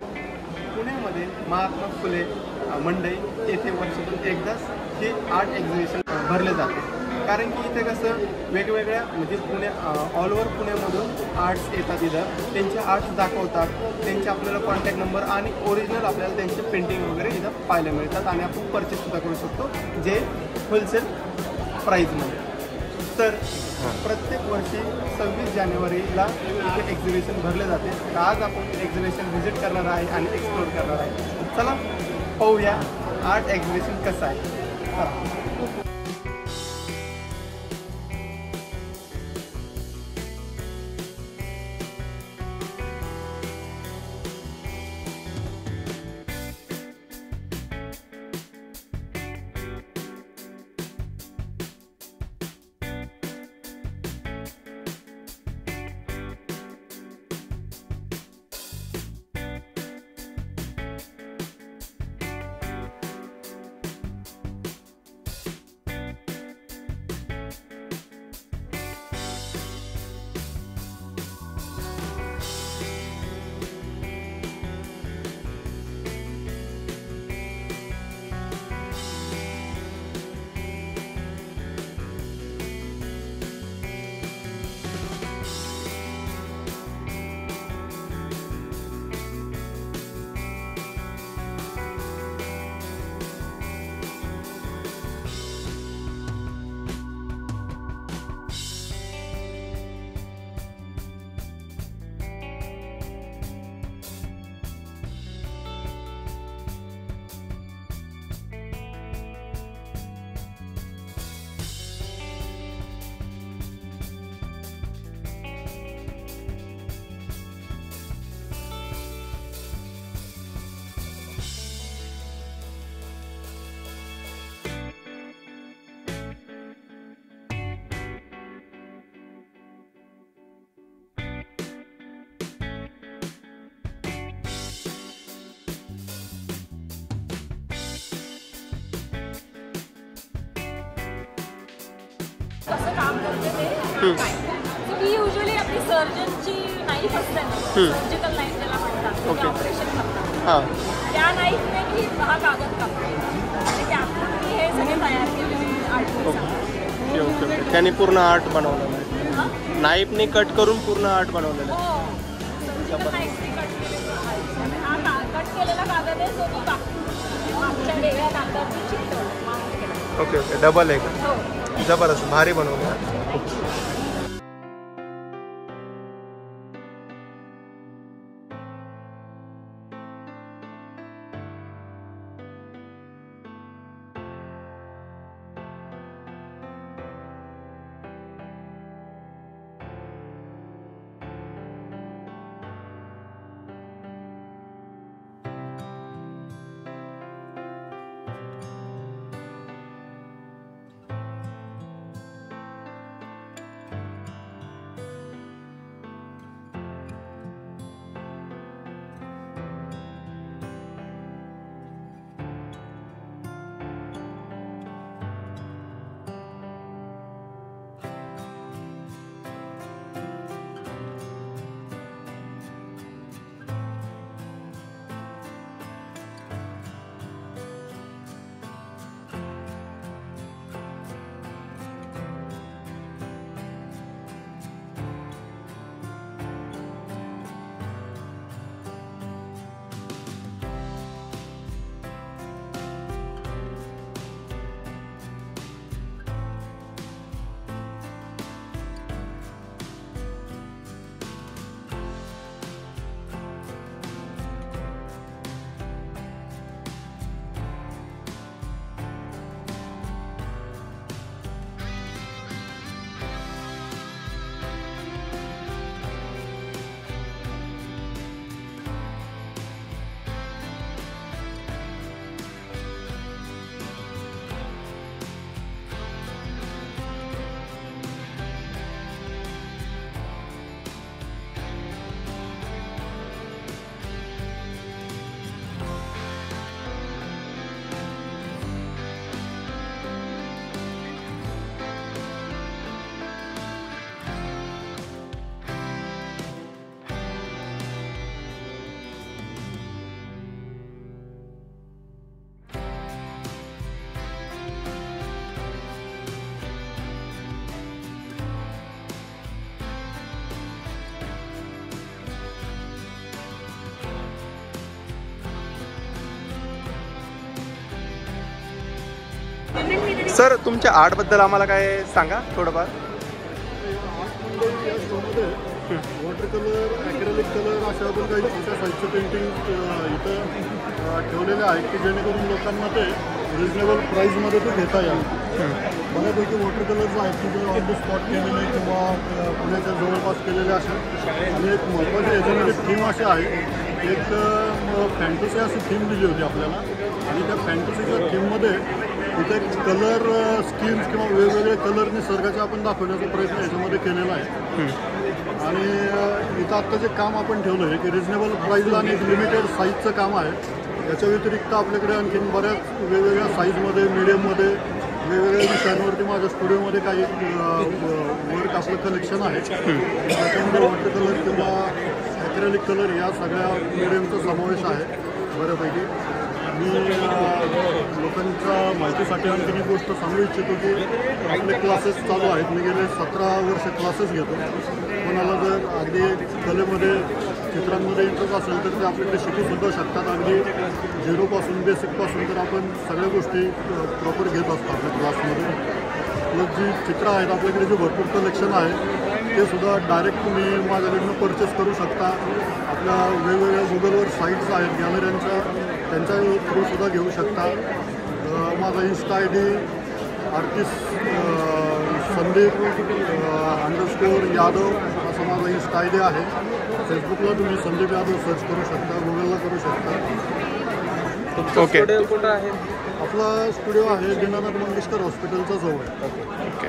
पुण्यामध्ये महात्मा फुले मंडई येथे वर्षातून एकदाच हे आर्ट एक्झिबिशन भरले जाते. कारण की इथे कसं वेगवेगळ्या म्हणजे ऑल ओव्हर पुण्यामधून आर्ट्स येतात, इथं त्यांचे आर्ट्स दाखवतात, त्यांचे आपल्याला कॉन्टॅक्ट नंबर आणि ओरिजिनल आपल्याला त्यांचे पेंटिंग वगैरे इथं पाहायला मिळतात आणि आपण परचेससुद्धा करू शकतो जे होलसेल प्राईजमध्ये. तर प्रत्येक वर्षी 26 जानेवारीला इथे एक्झिबिशन भरले जाते. तर आज आपण एक्झिबिशन व्हिजिट करणार आहे आणि एक्सप्लोर करणार आहे. चला पाहूया आर्ट एक्झिबिशन कसं आहे. चला. कसं काम करते ते काय. ती युजली आपली सर्जनची नाईफ असते ना, सर्जिकल नाईफ ज्याला म्हणतात, ऑपरेशन करतात, त्या नाईफने मी हा कागद कापते आणि त्यातून मी हे सगळे तयार केलेले आर्ट. ओके. त्यांनी पूर्ण आर्ट बनवलेलं आहे, नाईफने कट करून पूर्ण आर्ट बनवलेलं आहे. सर्जिकल नाईफने कट केलेलं आहे. हा कट केलेला कागद आहे, जो मी कापते मागच्या वेगळ्या कागदाची चिकटवते. ओके. डबल आहे का? जबरदस्त, भारी बनवलं. सर तुमच्या आर्टबद्दल आम्हाला काय सांगा थोडंफार. या शोमध्ये वॉटर कलर, ॲक्रेलिक कलर अशा आपण काही छोट्या साईजचे पेंटिंग इथं ठेवलेले आहेत की जेणेकरून लोकांना ते रिजनेबल प्राईजमध्ये ते घेता यावं. बऱ्यापैकी वॉटर कलर्स आहेत की जे ऑन द स्पॉट केलेले किंवा पुण्याच्या जवळपास केलेले असे. आणि एक महत्त्वाचे याच्यामध्ये थीम असे आहे, एक फॅन्टसी अशी थीम दिली होती आपल्याला आणि त्या फॅन्टसीच्या थीममध्ये इथे कलर स्कीम्स किंवा वेगवेगळे कलर निसर्गाचे आपण दाखवण्याचा प्रयत्न याच्यामध्ये केलेला आहे. आणि इथं आत्ता जे काम आपण ठेवलं आहे की रिजनेबल प्राईजला आणि एक लिमिटेड साईजचं काम आहे. याच्या व्यतिरिक्त आपल्याकडे आणखीन बऱ्याच वेगवेगळ्या साईजमध्ये, मीडियममध्ये, वेगवेगळ्या विषयांवरती माझ्या स्टुडिओमध्ये काही वर्क आपलं कलेक्शन आहे. त्याच्यामध्ये वॉटर कलर किंवा ॲक्रेलिक कलर या सगळ्या मीडियमचा समावेश आहे बऱ्यापैकी. मी लोकांच्या माहितीसाठी आणखीन एक गोष्ट सांगू इच्छितो की आपले क्लासेस चालू आहेत. मी गेले 17 वर्ष क्लासेस घेतो. कोणाला जर अगदी कलेमध्ये, चित्रांमध्ये इंटरेस्ट असेल तर ते आपल्याकडे शिकूसुद्धा शकतात. अगदी झिरोपासून, बेसिकपासून तर आपण सगळ्या गोष्टी प्रॉपर घेत असतो आपल्या क्लासमध्ये. प्लस जी चित्र आहेत आपल्याकडे जे भरपूर कलेक्शन आहे ते सुद्धा डायरेक्ट तुम्ही माझ्याकडनं परचेस करू शकता. आपल्या वेगवेगळ्या गुगलवर साईट्स आहेत गॅलऱ्यांच्या, त्यांच्या थ्रूसुद्धा घेऊ शकता. माझा Insta I D artist Sandeep _Yadav असा माझा इन्स्टा आय डी आहे. फेसबुकला तुम्ही संदीप यादव सर्च करू शकता, गुगलला करू शकता. ओके. स्टुडिओ कुठं आहे? आपला स्टुडिओ आहे दीनानाथ मंगेशकर हॉस्पिटलच्या जवळ. ओके.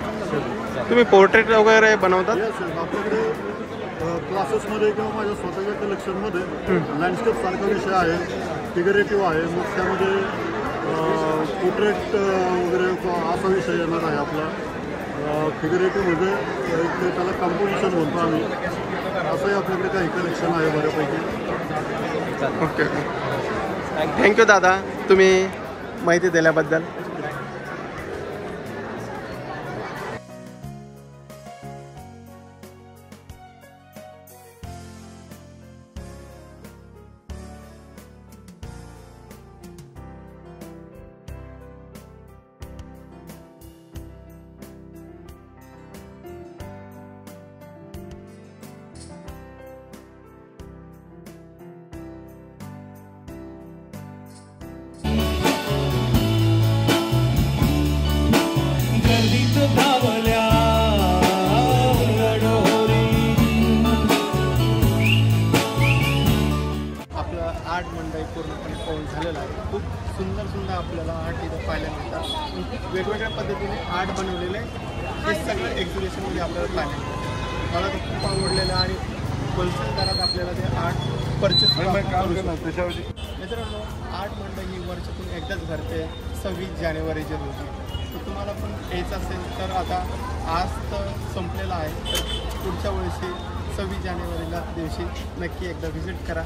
तुम्ही पोर्ट्रेट वगैरे बनवतात? येस, आपल्याकडे क्लासेसमध्ये किंवा माझ्या स्वतःच्या कलेक्शनमध्ये लँडस्केप सारखा विषय आहे, फिगरेटिव्ह आहे. मग त्यामध्ये पोर्ट्रेट वगैरे असा विषय येणार आहे आपला. फिगरेटिव्हमध्ये त्याला कंपोजिशन म्हणतो आम्ही. असंही आपल्याकडे काही कलेक्शन आहे बऱ्यापैकी. ओके. थँक्यू दादा, तुम्ही माहिती दिल्याबद्दल. आर्ट मंडई पूर्णपणे पाहून झालेला आहे. खूप सुंदर सुंदर आपल्याला आर्ट इथं पाहायला मिळतात. वेगवेगळ्या पद्धतीने आर्ट बनवलेले हे सगळं एक्झिबिशनमध्ये आपल्याला पाहायला मिळतं. मला ते खूप आवडलेलं आणि होलसेल दरात आपल्याला ते आर्ट परचेस मित्रांनो, आर्ट मंडई ही वर्षातून एकदाच भरते 26 जानेवारीच्या रोजी. तर तुम्हाला पण यायचं असेल तर आता आज तर संपलेला आहे, तर पुढच्या वर्षी 26 जानेवारीला दिवशी नक्की एकदा व्हिजिट करा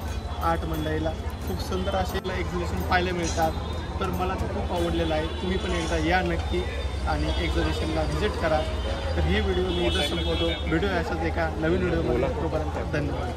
आर्ट मंडईला. खूप सुंदर असे एक्झिबिशन पाहायला मिळतात. तर मला ते खूप आवडलेलं आहे. तुम्ही पण एकदा या नक्की आणि एक्झिबिशनला व्हिजिट करा. तर ही व्हिडिओ मी इथं संपवतो. व्हिडिओ अशाच एका नवीन व्हिडिओमध्ये. तोपर्यंत धन्यवाद.